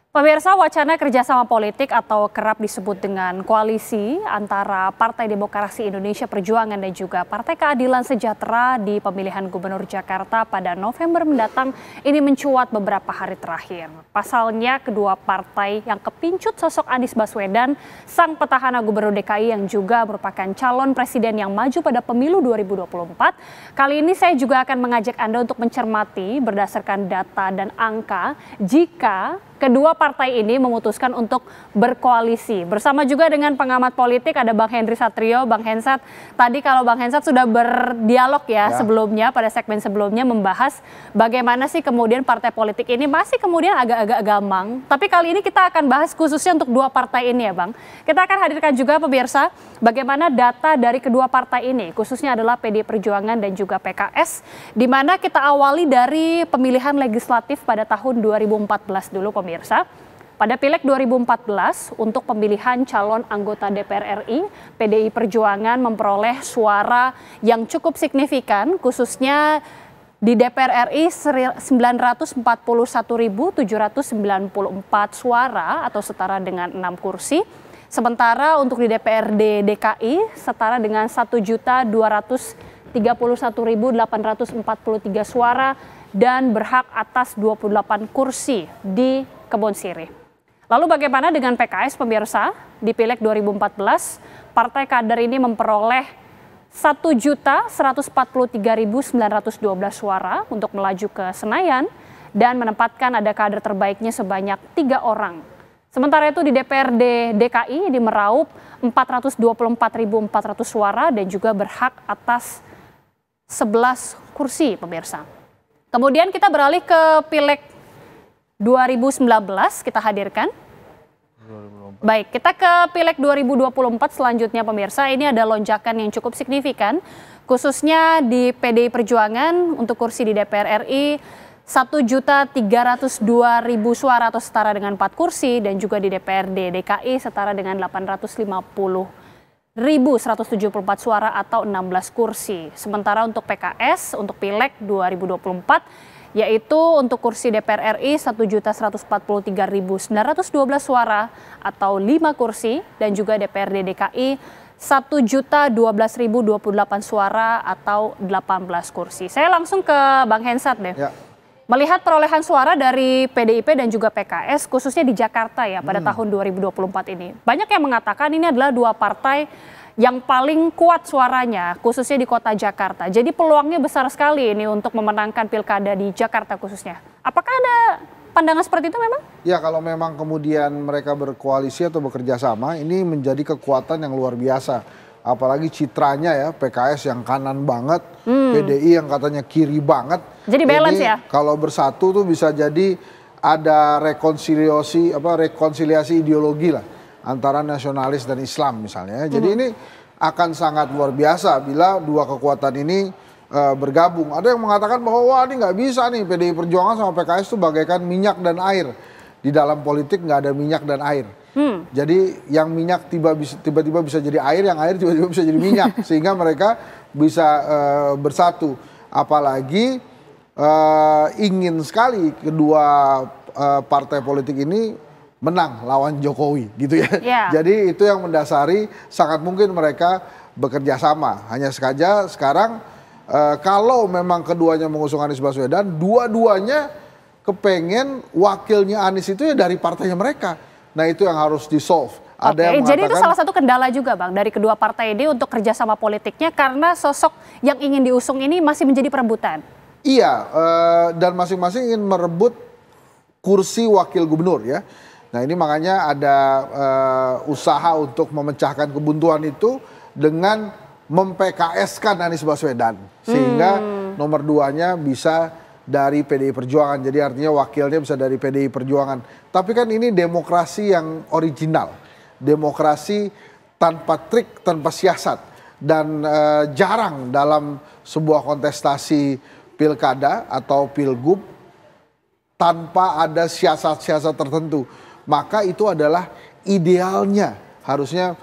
Pemirsa, wacana kerjasama politik atau kerap disebut dengan koalisi antara Partai Demokrasi Indonesia Perjuangan dan juga Partai Keadilan Sejahtera di pemilihan Gubernur Jakarta pada November mendatang ini mencuat beberapa hari terakhir. Pasalnya, kedua partai yang kepincut sosok Anies Baswedan, sang petahana Gubernur DKI yang juga merupakan calon presiden yang maju pada pemilu 2024. Kali ini saya juga akan mengajak Anda untuk mencermati berdasarkan data dan angka jika kedua partai ini memutuskan untuk berkoalisi. Bersama juga dengan pengamat politik ada Bang Henry Satrio. Bang Hensat, tadi kalau Bang Hensat sudah berdialog ya sebelumnya, pada segmen sebelumnya membahas bagaimana sih kemudian partai politik ini masih kemudian agak-agak gamang. Tapi kali ini kita akan bahas khususnya untuk dua partai ini ya Bang. Kita akan hadirkan juga pemirsa bagaimana data dari kedua partai ini, khususnya adalah PD Perjuangan dan juga PKS, di mana kita awali dari pemilihan legislatif pada tahun 2014 dulu pemirsa. Pada Pileg 2014 untuk pemilihan calon anggota DPR RI, PDI Perjuangan memperoleh suara yang cukup signifikan, khususnya di DPR RI 941.794 suara atau setara dengan 6 kursi. Sementara untuk di DPRD DKI setara dengan 1.231.843 suara dan berhak atas 28 kursi di Kebon Sirih. Lalu bagaimana dengan PKS pemirsa? Di Pileg 2014, Partai Kader ini memperoleh 1.143.912 suara untuk melaju ke Senayan dan menempatkan ada kader terbaiknya sebanyak 3 orang. Sementara itu di DPRD DKI ini meraup 424.400 suara dan juga berhak atas 11 kursi pemirsa. Kemudian kita beralih ke Pileg 2019 kita hadirkan. Baik, kita ke Pileg 2024 selanjutnya pemirsa. Ini ada lonjakan yang cukup signifikan, khususnya di PDI Perjuangan untuk kursi di DPR RI 1.302.000 suara atau setara dengan 4 kursi, dan juga di DPRD DKI setara dengan 850.174 suara atau 16 kursi. Sementara untuk PKS untuk Pileg 2024 yaitu untuk kursi DPR RI 1.143.912 suara atau 5 kursi, dan juga DPRD DKI 1.012.028 suara atau 18 kursi. Saya langsung ke Bang Hensat deh. Ya. Melihat perolehan suara dari PDIP dan juga PKS khususnya di Jakarta ya pada tahun 2024 ini, banyak yang mengatakan ini adalah dua partai yang paling kuat suaranya khususnya di kota Jakarta. Jadi peluangnya besar sekali ini untuk memenangkan pilkada di Jakarta khususnya. Apakah ada pandangan seperti itu memang? Ya, kalau memang kemudian mereka berkoalisi atau bekerja sama, ini menjadi kekuatan yang luar biasa. Apalagi citranya ya, PKS yang kanan banget, PDI yang katanya kiri banget. Jadi balance ya? Kalau bersatu tuh bisa jadi ada rekonsiliasi ideologi lah antara nasionalis dan Islam misalnya. Jadi ini akan sangat luar biasa bila dua kekuatan ini bergabung. Ada yang mengatakan bahwa wah ini nggak bisa nih, PDI Perjuangan sama PKS itu bagaikan minyak dan air. Di dalam politik nggak ada minyak dan air. Jadi yang minyak tiba-tiba bisa jadi air, yang air tiba-tiba bisa jadi minyak. Sehingga mereka bisa bersatu. Apalagi ingin sekali kedua partai politik ini menang lawan Jokowi gitu ya. Jadi itu yang mendasari sangat mungkin mereka bekerja sama. Hanya saja sekarang kalau memang keduanya mengusung Anies Baswedan, dua-duanya kepengen wakilnya Anies itu ya dari partainya mereka. Nah itu yang harus di-solve. Jadi itu salah satu kendala juga Bang dari kedua partai ini untuk kerjasama politiknya karena sosok yang ingin diusung ini masih menjadi perebutan. Iya, dan masing-masing ingin merebut kursi wakil gubernur ya. Nah ini makanya ada usaha untuk memecahkan kebuntuan itu dengan mem-PKS-kan Anies Baswedan. Sehingga nomor 2-nya bisa dari PDI Perjuangan. Jadi artinya wakilnya bisa dari PDI Perjuangan. Tapi kan ini demokrasi yang original. Demokrasi tanpa trik, tanpa siasat. Dan jarang dalam sebuah kontestasi pilkada atau pilgub tanpa ada siasat-siasat tertentu. Maka itu adalah idealnya. Harusnya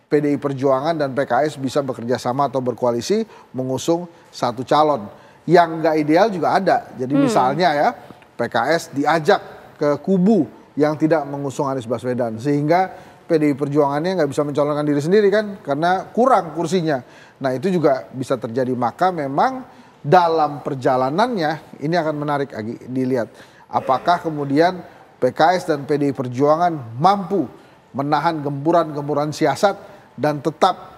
PDI Perjuangan dan PKS bisa bekerja sama atau berkoalisi mengusung satu calon. Yang nggak ideal juga ada. Jadi misalnya ya PKS diajak ke kubu yang tidak mengusung Anies Baswedan. Sehingga PDI Perjuangannya nggak bisa mencalonkan diri sendiri kan, karena kurang kursinya. Nah itu juga bisa terjadi, maka memang dalam perjalanannya ini akan menarik lagi dilihat. Apakah kemudian PKS dan PDI Perjuangan mampu menahan gempuran-gempuran siasat dan tetap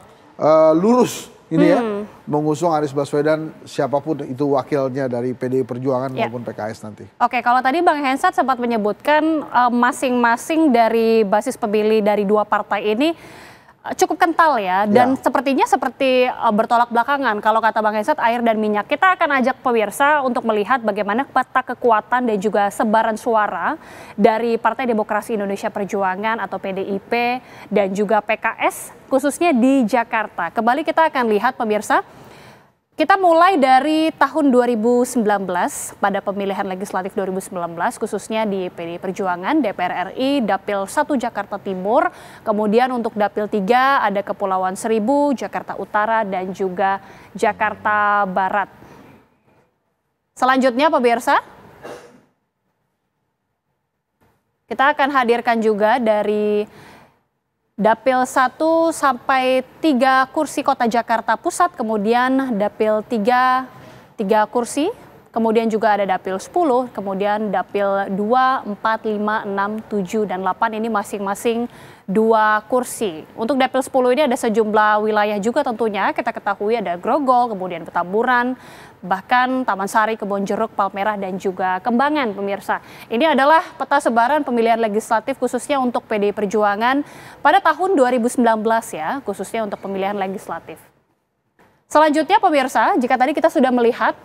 lurus ini ya, mengusung Anies Baswedan siapapun itu wakilnya dari PDI Perjuangan maupun PKS nanti. Oke, kalau tadi Bang Hensat sempat menyebutkan masing-masing dari basis pemilih dari dua partai ini cukup kental ya, dan sepertinya seperti bertolak belakangan. Kalau kata Bang Hensat, air dan minyak. Kita akan ajak pemirsa untuk melihat bagaimana peta kekuatan dan juga sebaran suara dari Partai Demokrasi Indonesia Perjuangan atau PDIP dan juga PKS khususnya di Jakarta. Kembali kita akan lihat pemirsa. Kita mulai dari tahun 2019 pada pemilihan legislatif 2019 khususnya di PDI Perjuangan, DPR RI, Dapil 1 Jakarta Timur, kemudian untuk Dapil 3 ada Kepulauan Seribu, Jakarta Utara dan juga Jakarta Barat. Selanjutnya pemirsa, kita akan hadirkan juga dari Dapil 1 sampai 3 kursi Kota Jakarta Pusat, kemudian Dapil 3 kursi, kemudian juga ada Dapil 10, kemudian Dapil 2, 4, 5, 6, 7, dan 8 ini masing-masing 2 kursi. Untuk Dapil 10 ini ada sejumlah wilayah juga tentunya, kita ketahui ada Grogol, kemudian Petamburan, bahkan Taman Sari, Kebonjeruk, Palmerah, dan juga Kembangan pemirsa. Ini adalah peta sebaran pemilihan legislatif khususnya untuk PDI Perjuangan pada tahun 2019 ya, khususnya untuk pemilihan legislatif. Selanjutnya pemirsa, jika tadi kita sudah melihat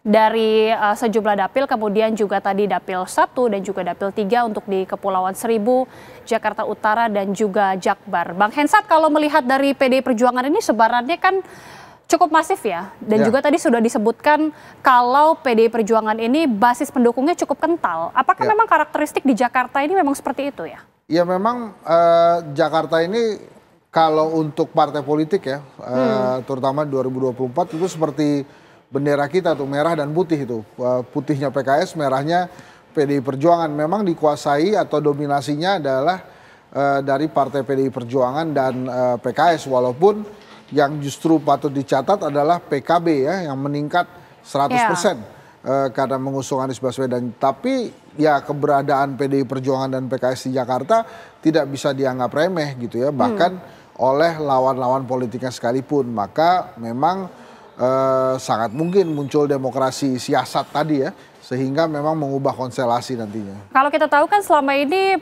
dari sejumlah dapil, kemudian juga tadi Dapil 1 dan juga Dapil 3 untuk di Kepulauan Seribu, Jakarta Utara dan juga Jakbar. Bang Hensat, kalau melihat dari PDI Perjuangan ini sebarannya kan cukup masif ya, dan juga tadi sudah disebutkan kalau PDI Perjuangan ini basis pendukungnya cukup kental. Apakah memang karakteristik di Jakarta ini memang seperti itu ya? Ya memang Jakarta ini kalau untuk partai politik ya, terutama 2024 itu seperti bendera kita tuh, merah dan putih itu. Putihnya PKS, merahnya PDI Perjuangan. Memang dikuasai atau dominasinya adalah dari partai PDI Perjuangan dan PKS, walaupun yang justru patut dicatat adalah PKB ya, yang meningkat 100% karena mengusung Anies Baswedan. Tapi ya keberadaan PDI Perjuangan dan PKS di Jakarta tidak bisa dianggap remeh gitu ya, bahkan oleh lawan-lawan politiknya sekalipun. Maka memang sangat mungkin muncul demokrasi siasat tadi ya, sehingga memang mengubah konstelasi nantinya. Kalau kita tahu kan selama ini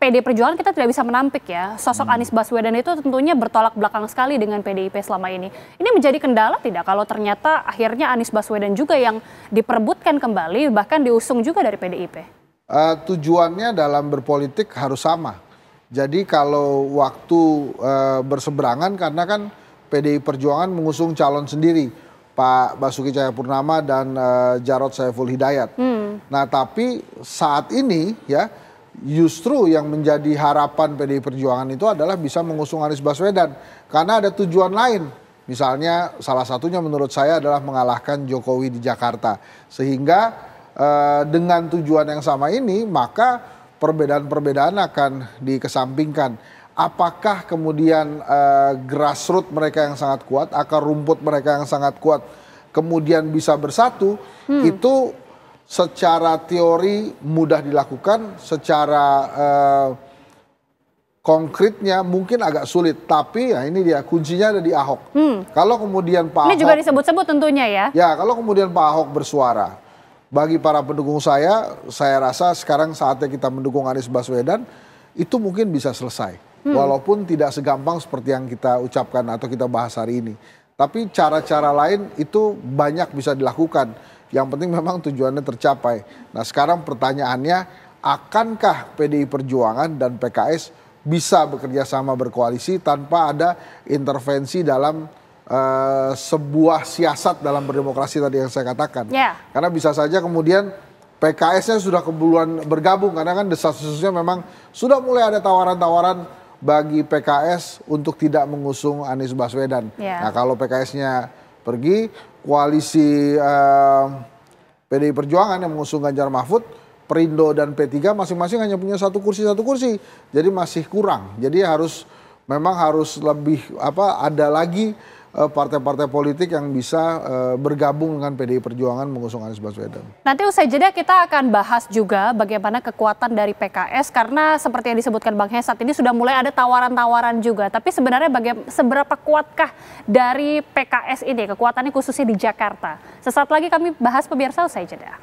PDI Perjuangan kita tidak bisa menampik ya, sosok Anies Baswedan itu tentunya bertolak belakang sekali dengan PDIP selama ini. Ini menjadi kendala tidak kalau ternyata akhirnya Anies Baswedan juga yang diperebutkan kembali, bahkan diusung juga dari PDIP? Tujuannya dalam berpolitik harus sama. Jadi kalau waktu berseberangan, karena kan PDI Perjuangan mengusung calon sendiri, Pak Basuki Cahayapurnama dan Jarod Saiful Hidayat. Nah tapi saat ini ya, justru yang menjadi harapan PDI Perjuangan itu adalah bisa mengusung Anies Baswedan. Karena ada tujuan lain. Misalnya salah satunya menurut saya adalah mengalahkan Jokowi di Jakarta. Sehingga dengan tujuan yang sama ini, maka perbedaan-perbedaan akan dikesampingkan. Apakah kemudian grassroots mereka yang sangat kuat, akar rumput mereka yang sangat kuat, kemudian bisa bersatu, itu secara teori mudah dilakukan, secara konkretnya mungkin agak sulit. Tapi ya ini dia, kuncinya ada di Ahok. Kalau kemudian Pak Ahok... Ini juga disebut-sebut tentunya ya? Ya, kalau kemudian Pak Ahok bersuara, bagi para pendukung saya rasa sekarang saatnya kita mendukung Anies Baswedan, itu mungkin bisa selesai. Walaupun tidak segampang seperti yang kita ucapkan atau kita bahas hari ini. Tapi cara-cara lain itu banyak bisa dilakukan. Yang penting memang tujuannya tercapai. Nah sekarang pertanyaannya, akankah PDI Perjuangan dan PKS bisa bekerja sama berkoalisi tanpa ada intervensi dalam sebuah siasat dalam berdemokrasi tadi yang saya katakan. Karena bisa saja kemudian PKS-nya sudah kebuluan bergabung, karena kan desas-desusnya memang sudah mulai ada tawaran-tawaran bagi PKS untuk tidak mengusung Anies Baswedan. Nah kalau PKS-nya pergi, koalisi PDI Perjuangan yang mengusung Ganjar Mahfud, Perindo dan P3 masing-masing hanya punya satu kursi, jadi masih kurang. Jadi memang harus lebih ada lagi partai-partai politik yang bisa bergabung dengan PDI Perjuangan mengusung Anies Baswedan. Nanti usai jeda kita akan bahas juga bagaimana kekuatan dari PKS, karena seperti yang disebutkan Bang Hesat ini sudah mulai ada tawaran-tawaran juga. Tapi sebenarnya seberapa kuatkah dari PKS ini kekuatannya khususnya di Jakarta? Sesaat lagi kami bahas pemirsa usai jeda.